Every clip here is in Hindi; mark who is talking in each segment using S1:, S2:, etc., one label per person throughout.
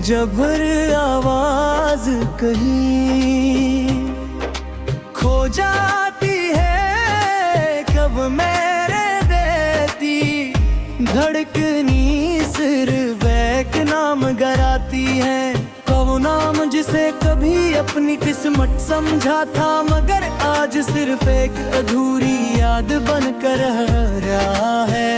S1: जब हर आवाज कहीं खो जाती है, कब मेरे देती धड़कनी सिर्फ एक नाम गराती है। वो नाम जिसे कभी अपनी किस्मत समझा था, मगर आज सिर्फ एक अधूरी याद बनकर रहा है।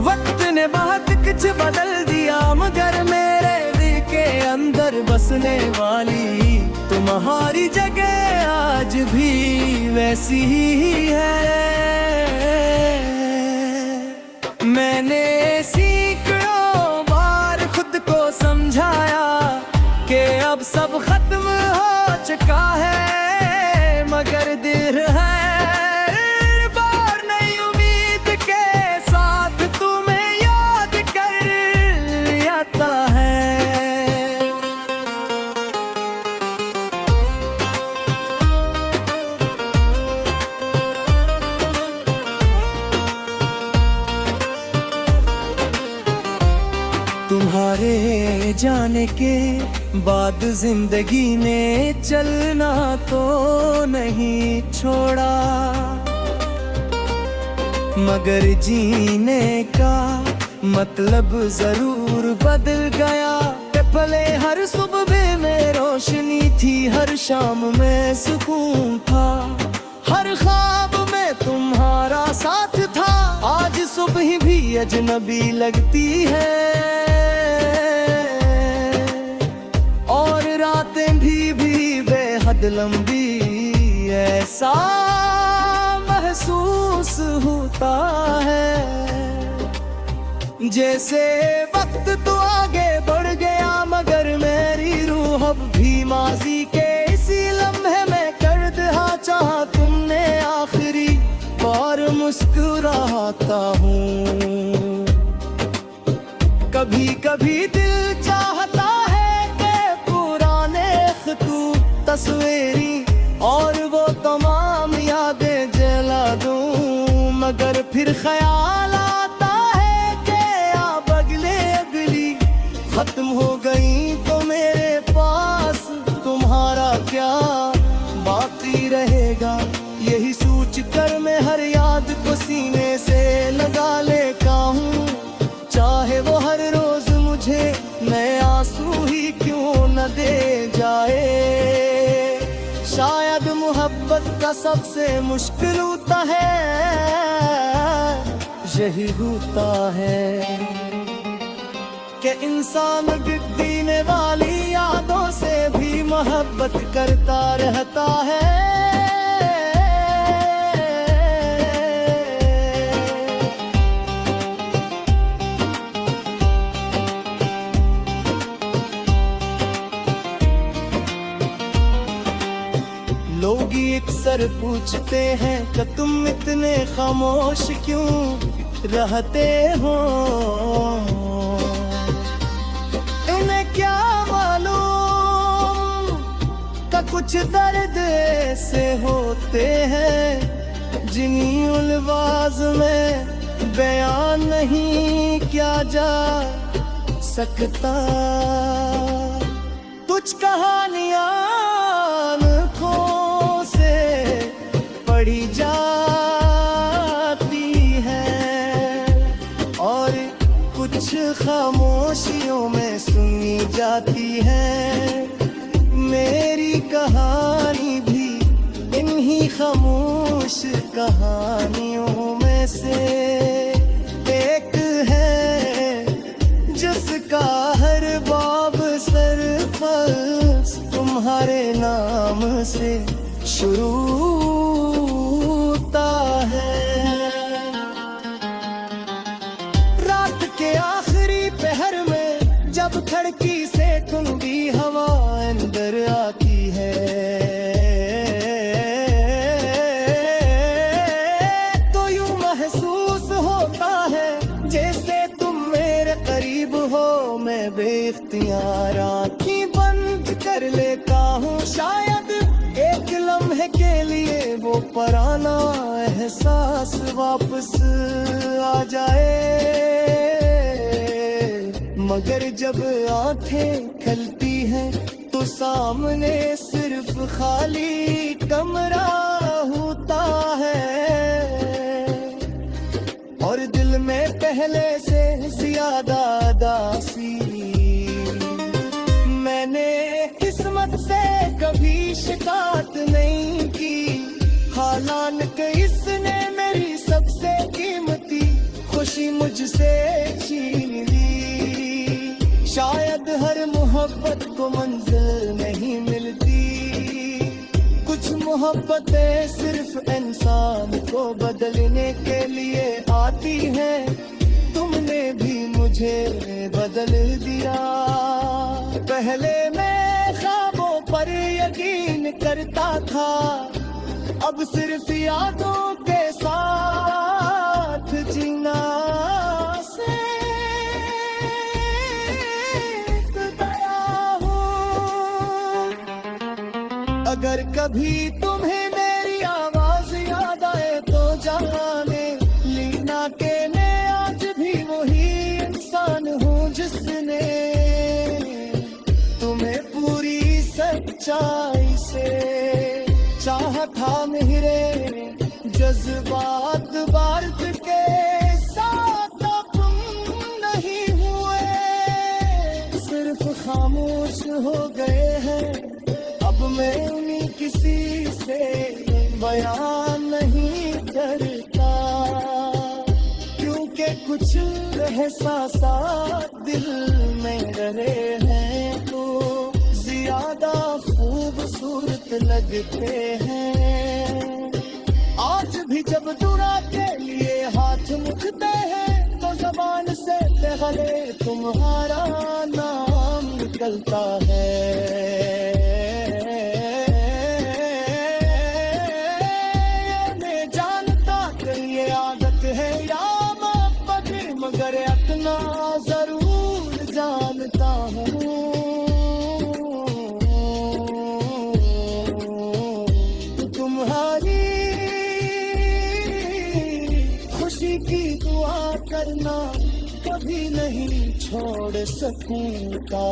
S1: वक्त ने बहुत कुछ बदल दिया, मगर मेरे दिल के अंदर बसने वाली तुम्हारी जगह आज भी वैसी ही है। मैंने सैकड़ों बार खुद को समझाया कि अब सब खत्म हो चुका है, मगर दिल है बार नई उम्मीद के साथ तुम्हें याद कर आता है। तुम्हारे जाने के बाद जिंदगी ने चलना तो नहीं छोड़ा, मगर जीने का मतलब जरूर बदल गया। पले हर सुबह में रोशनी थी, हर शाम में सुकून था, हर ख्वाब में तुम्हारा साथ था। आज सुबह भी अजनबी लगती है और रातें भी बेहद लंबी। ऐसा महसूस होता है जैसे वक्त तो आगे बढ़ गया, मगर मेरी रूह अब भी माजी के इसी लम्हे में कर दिया। चाहा तुमने आखिरी बार मुस्कुराता हूँ, कभी कभी दिल चाहता है कि पुराने खतूत तस्वीरी और वो तमाम यादें जला दूं, मगर फिर ख्याल आता है कि अब अगली खत्म हो गई तो मेरे पास तुम्हारा क्या बाकी रहेगा। यही सोच कर मैं हर याद को सीने से लगा लेता हूँ, चाहे वो हर रोज मुझे नए आंसू ही क्यों न दे जाए। शायद मोहब्बत का सबसे मुश्किल होता है, यही होता है कि इंसान गिरने वाली यादों से भी मोहब्बत करता रहता है। लोग अक्सर पूछते हैं कि तुम इतने खामोश क्यों रहते हो, इन्हें क्या मालूम कि कुछ दर्द ऐसे होते हैं जिन्हीं अल्फाज में बयान नहीं किया जा सकता। कुछ कहानियां पढ़ी जाती है और कुछ खामोशियों में सुनी जाती है। मेरी कहानी भी इन्हीं खामोश कहानियों में से एक है, जिसका हर बाब सरफस तुम्हारे नाम से शुरू होता है। रात के आखिरी पहर में जब खिड़की से ठंडी हवा अंदर आती है, तो यूं महसूस होता है जैसे तुम मेरे करीब हो। मैं बेख्तियार आँखें बंद कर लेता हूँ, शायद एक लम्हे के लिए वो पुराना एहसास वापस आ जाए। मगर जब आंखें खलती हैं तो सामने सिर्फ खाली कमरा होता है, और दिल में पहले से ज्यादा दासी। मैंने किस्मत से कभी शिकायत नहीं की, हालांकि इसने मेरी सबसे कीमती खुशी मुझसे छीन ली। शायद हर मोहब्बत को मंजिल नहीं मिलती, कुछ मोहब्बतें सिर्फ इंसान को बदलने के लिए आती हैं। तुमने भी मुझे बदल दिया। पहले मैं ख्वाबों पर यकीन करता था, अब सिर्फ यादों के साथ जीना सीख गया हूँ। अगर कभी तुम्हें मेरी आवाज याद आए तो जाने लीना के मैं आज भी वही इंसान हूँ जिसने तुम्हें पूरी सच्चाई से चाहा था। मेरे जज्बात बात के साथ तुम नहीं हुए, सिर्फ खामोश हो गए हैं। अब मैं उन्हीं किसी से बयान नहीं करता, क्योंकि कुछ एहसासात दिल में रहे हैं तो ज्यादा खूबसूरत लगते हैं। आज भी जब दुआ के लिए हाथ मुझते हैं तो जबान से पहले तुम्हारा नाम निकलता है। मैं जानता कि ये आदत है या मोहब्बत, मगर अपना जरूर जानता हूँ। खुशी की दुआ करना कभी नहीं छोड़ सकूंगा।